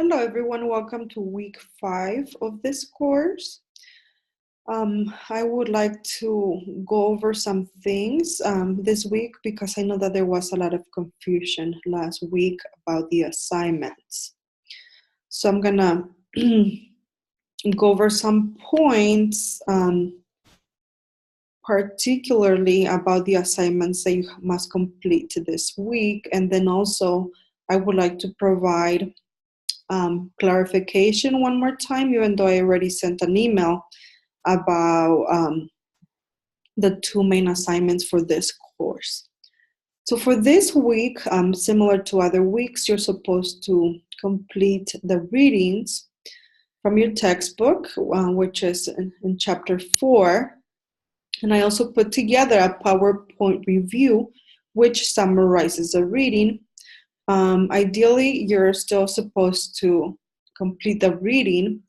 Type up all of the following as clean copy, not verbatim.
Hello everyone, welcome to week 5 of this course. I would like to go over some things this week because I know that there was a lot of confusion last week about the assignments. So I'm gonna go over some points, particularly about the assignments that you must complete this week, and then also I would like to provide clarification one more time, even though I already sent an email about the 2 main assignments for this course. So for this week, similar to other weeks, you're supposed to complete the readings from your textbook, which is in chapter 4. And I also put together a PowerPoint review, which summarizes the reading. Ideally, you're still supposed to complete the reading.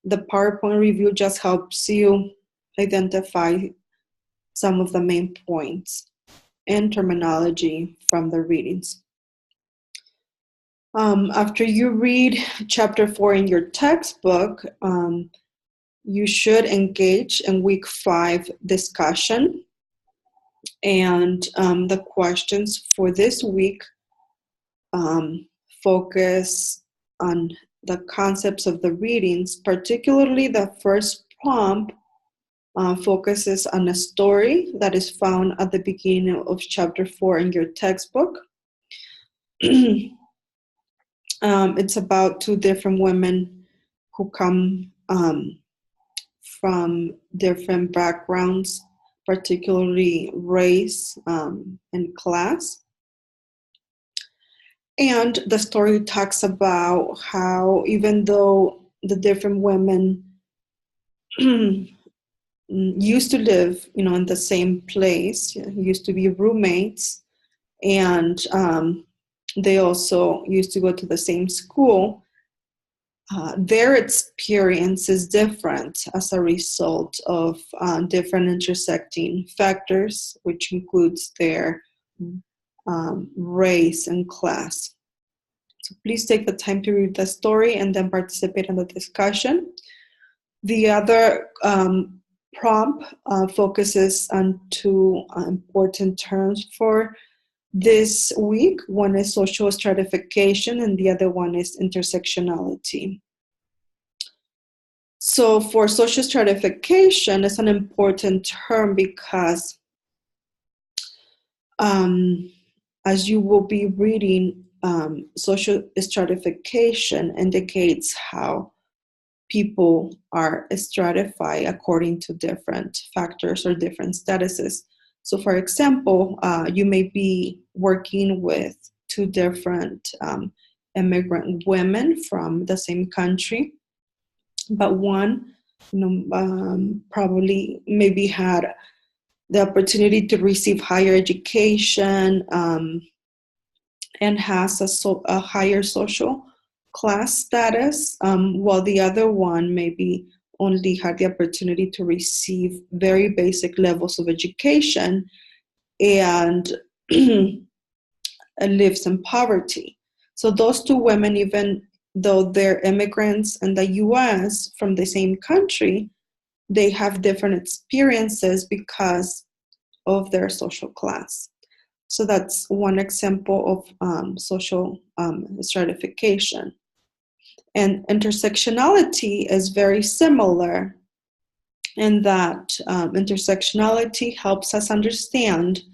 The PowerPoint review just helps you identify some of the main points and terminology from the readings. After you read chapter 4 in your textbook, you should engage in week 5 discussion. And the questions for this week focus on the concepts of the readings, particularly the first prompt focuses on a story that is found at the beginning of chapter 4 in your textbook. It's about 2 different women who come from different backgrounds, particularly race and class. And the story talks about how even though the different women used to live, in the same place, used to be roommates, and they also used to go to the same school, their experience is different as a result of different intersecting factors, which includes their race and class. So please take the time to read the story and then participate in the discussion. The other prompt focuses on 2 important terms for this week. One is social stratification and the other one is intersectionality. So for social stratification, it's an important term because as you will be reading, social stratification indicates how people are stratified according to different factors or different statuses. So for example, you may be working with 2 different immigrant women from the same country, but one probably maybe had the opportunity to receive higher education and has a higher social class status, while the other one maybe only had the opportunity to receive very basic levels of education and lives in poverty. So those 2 women, even though they're immigrants in the US from the same country, they have different experiences because of their social class. So that's one example of social stratification. And intersectionality is very similar in that intersectionality helps us understand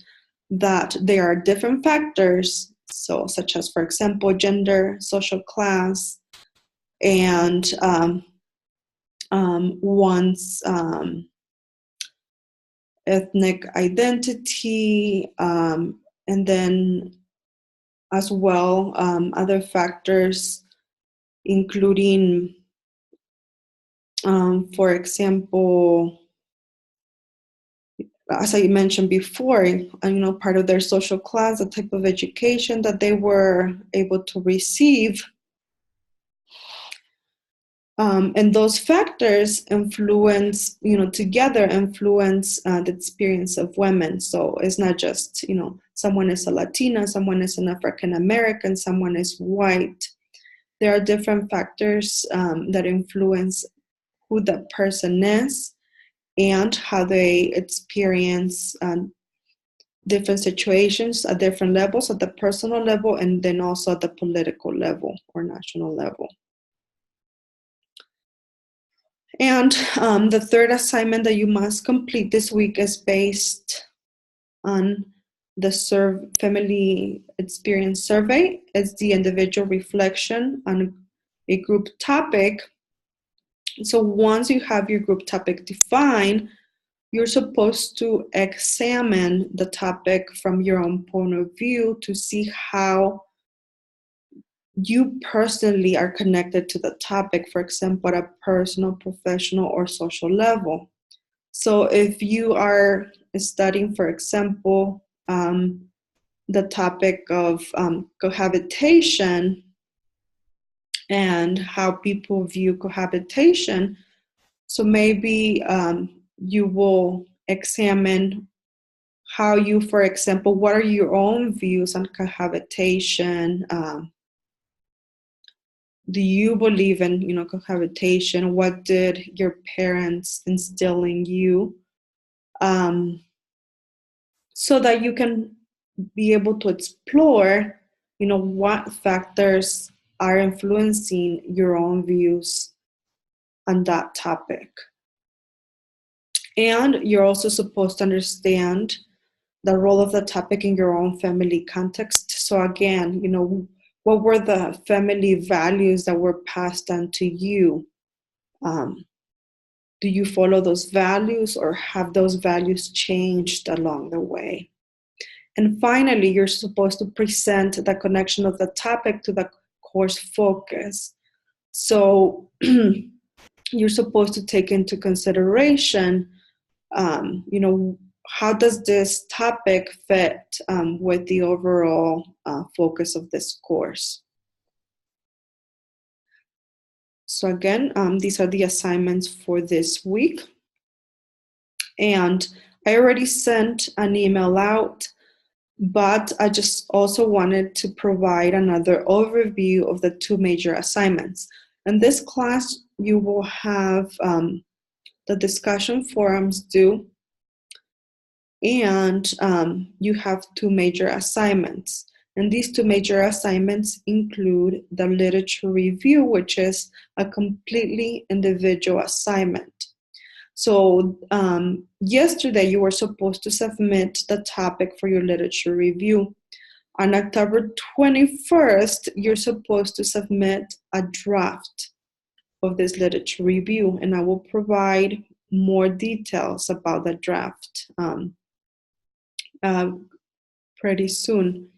that there are different factors, so such as, for example, gender, social class, and one's ethnic identity, and then as well other factors, including, for example, as I mentioned before, part of their social class, the type of education that they were able to receive. And those factors influence, together influence the experience of women. So it's not just, someone is a Latina, someone is an African American, someone is white. there are different factors that influence who the person is and how they experience different situations at different levels, at the personal level, and then also at the political level or national level. And the third assignment that you must complete this week is based on the family experience survey. It's the individual reflection on a group topic. So once you have your group topic defined, you're supposed to examine the topic from your own point of view to see how you personally are connected to the topic, for example, at a personal, professional, or social level. So if you are studying, for example, the topic of cohabitation and how people view cohabitation, so maybe you will examine how you, for example, what are your own views on cohabitation? Do you believe in, cohabitation? What did your parents instill in you? So that you can be able to explore, what factors are influencing your own views on that topic. And you're also supposed to understand the role of the topic in your own family context. So again, what were the family values that were passed on to you? Do you follow those values, or have those values changed along the way? And finally, you're supposed to present the connection of the topic to the course focus. So you're supposed to take into consideration, how does this topic fit with the overall focus of this course? So again, these are the assignments for this week. And I already sent an email out, but I just also wanted to provide another overview of the 2 major assignments. In this class, you will have the discussion forums due, and you have 2 major assignments. And these 2 major assignments include the literature review, which is a completely individual assignment. So yesterday you were supposed to submit the topic for your literature review. On October 21st, you're supposed to submit a draft of this literature review, and I will provide more details about the draft pretty soon.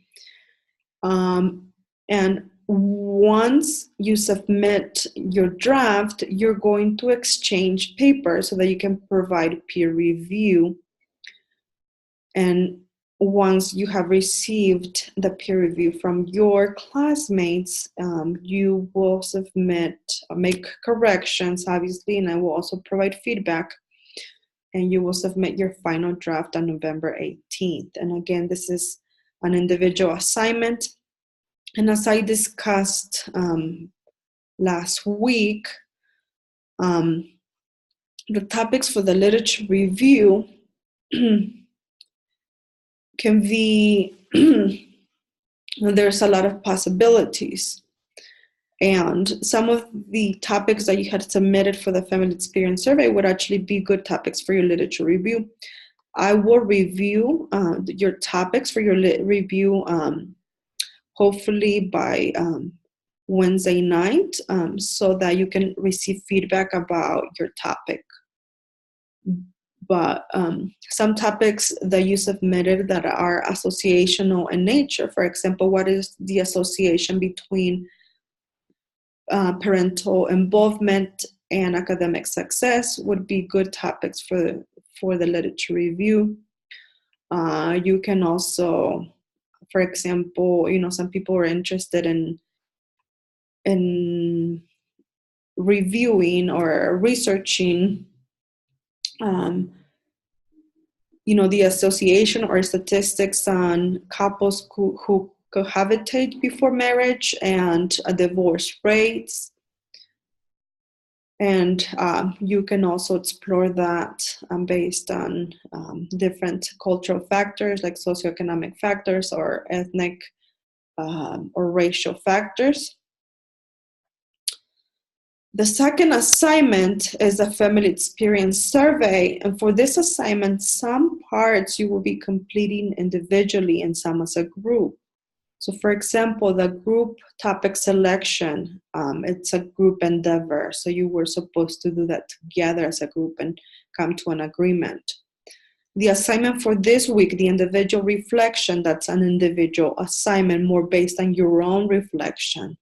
And once you submit your draft, you're going to exchange papers so that you can provide peer review. And once you have received the peer review from your classmates, you will make corrections, obviously, and I will also provide feedback. And you will submit your final draft on November 18th. And again, this is an individual assignment. And as I discussed last week, the topics for the literature review can be, there's a lot of possibilities. And some of the topics that you had submitted for the Family Experience Survey would actually be good topics for your literature review. I will review your topics for your review hopefully by Wednesday night, so that you can receive feedback about your topic. But some topics that you submitted that are associational in nature, for example, what is the association between parental involvement and academic success, would be good topics for the literature review. You can also, for example, some people are interested in reviewing or researching the association or statistics on couples who cohabitate before marriage and divorce rates. And you can also explore that based on different cultural factors like socioeconomic factors or ethnic or racial factors. The second assignment is a family experience survey. And for this assignment, some parts you will be completing individually and some as a group. So for example, the group topic selection, it's a group endeavor. So you were supposed to do that together as a group and come to an agreement. The assignment for this week, the individual reflection, that's an individual assignment more based on your own reflection.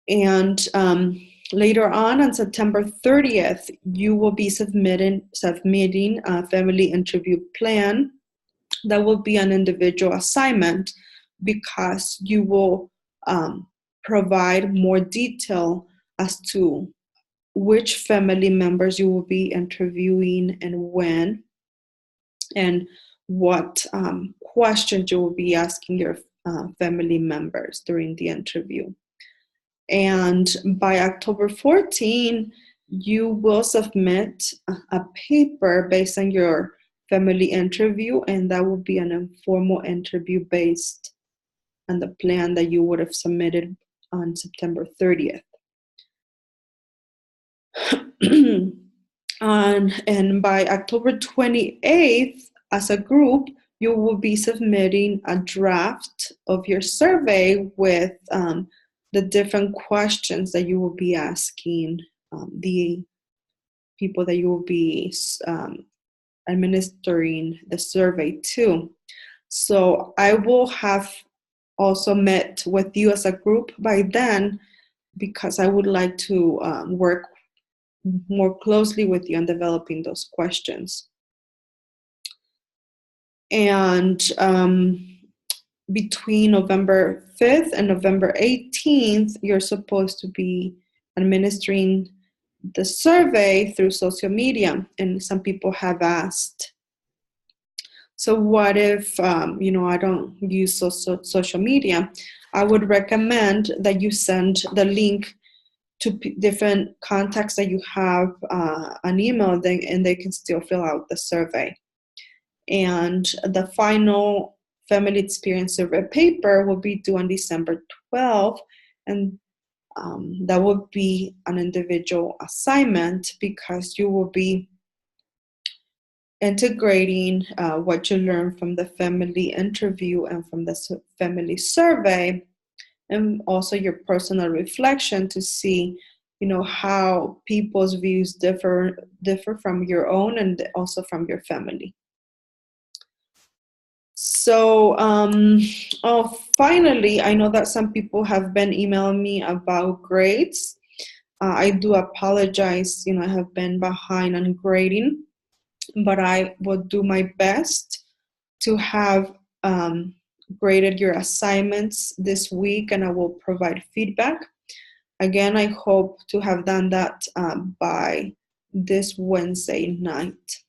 And later on September 30th, you will be submitting a family interview plan. That will be an individual assignment because you will provide more detail as to which family members you will be interviewing and when, and what questions you will be asking your family members during the interview. And by October 14, you will submit a paper based on your family interview, and that will be an informal interview based on the plan that you would have submitted on September 30th. And by October 28th, as a group, you will be submitting a draft of your survey with the different questions that you will be asking the people that you will be administering the survey to. So I will have also met with you as a group by then, because I would like to work more closely with you on developing those questions. And between November 5th and November 18th, you're supposed to be administering the survey through social media, and some people have asked, so what if I don't use social media? I would recommend that you send the link to different contacts that you have an email, and they can still fill out the survey. And the final family experience survey paper will be due on December 12th, and that will be an individual assignment because you will be integrating what you learned from the family interview and from the family survey, and also your personal reflection to see, how people's views differ from your own and also from your family. So, finally, I know that some people have been emailing me about grades. I do apologize, I have been behind on grading, but I will do my best to have graded your assignments this week, and I will provide feedback. Again, I hope to have done that by this Wednesday night.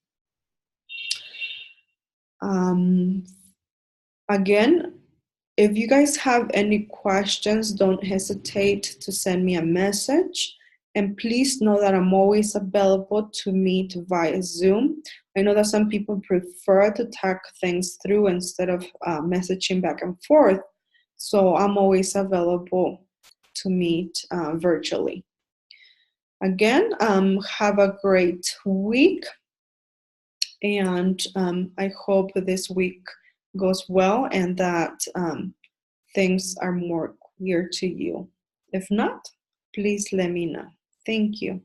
Again, if you guys have any questions, don't hesitate to send me a message. And please know that I'm always available to meet via Zoom. I know that some people prefer to talk things through instead of messaging back and forth. So I'm always available to meet virtually. Again, have a great week. And I hope this week goes well and that things are more clear to you. If not, please let me know. Thank you.